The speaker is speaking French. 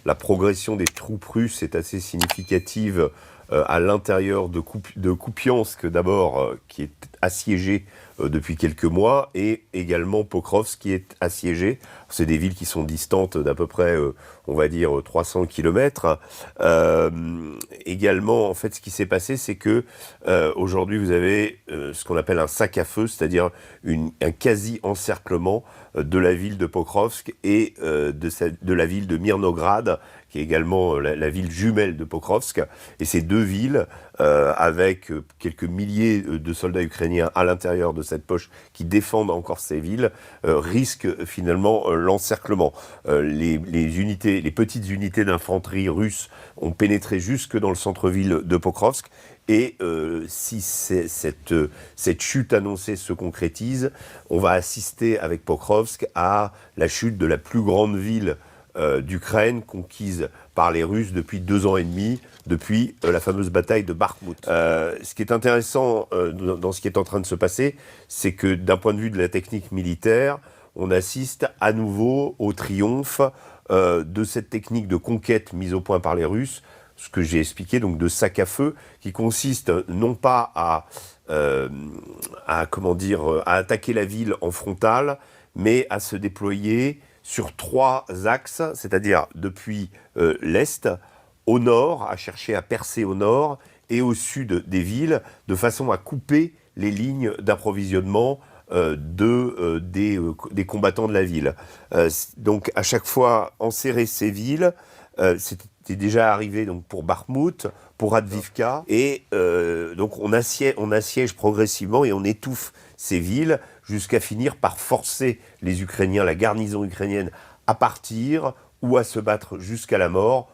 la progression des troupes russes est assez significative à l'intérieur de Kupiansk d'abord, qui est assiégé depuis quelques mois, et également Pokrovsk qui est assiégé. C'est des villes qui sont distantes d'à peu près, on va dire, 300 kilomètres. Également, en fait, ce qui s'est passé, c'est que aujourd'hui, vous avez ce qu'on appelle un sac à feu, c'est-à-dire un quasi-encerclement de la ville de Pokrovsk et de la ville de Mirnograd, qui est également la ville jumelle de Pokrovsk. Et ces deux villes, avec quelques milliers de soldats ukrainiens à l'intérieur de cette poche qui défendent encore ces villes, risquent finalement l'encerclement. Les petites unités d'infanterie russes ont pénétré jusque dans le centre-ville de Pokrovsk. Et si cette chute annoncée se concrétise, on va assister avec Pokrovsk à la chute de la plus grande ville d'Ukraine conquise par les Russes depuis 2 ans et demi, depuis la fameuse bataille de Bakhmout. Ce qui est intéressant dans ce qui est en train de se passer, c'est que d'un point de vue de la technique militaire, on assiste à nouveau au triomphe de cette technique de conquête mise au point par les Russes, ce que j'ai expliqué, donc de sac à feu, qui consiste non pas à attaquer la ville en frontal, mais à se déployer sur 3 axes, c'est-à-dire depuis l'est, au nord, à chercher à percer au nord, et au sud des villes, de façon à couper les lignes d'approvisionnement des combattants de la ville. Donc à chaque fois, enserrer ces villes, c'était déjà arrivé donc, pour Bakhmout, pour Advivka, et donc on assiège progressivement et on étouffe ces villes jusqu'à finir par forcer les Ukrainiens, la garnison ukrainienne, à partir ou à se battre jusqu'à la mort.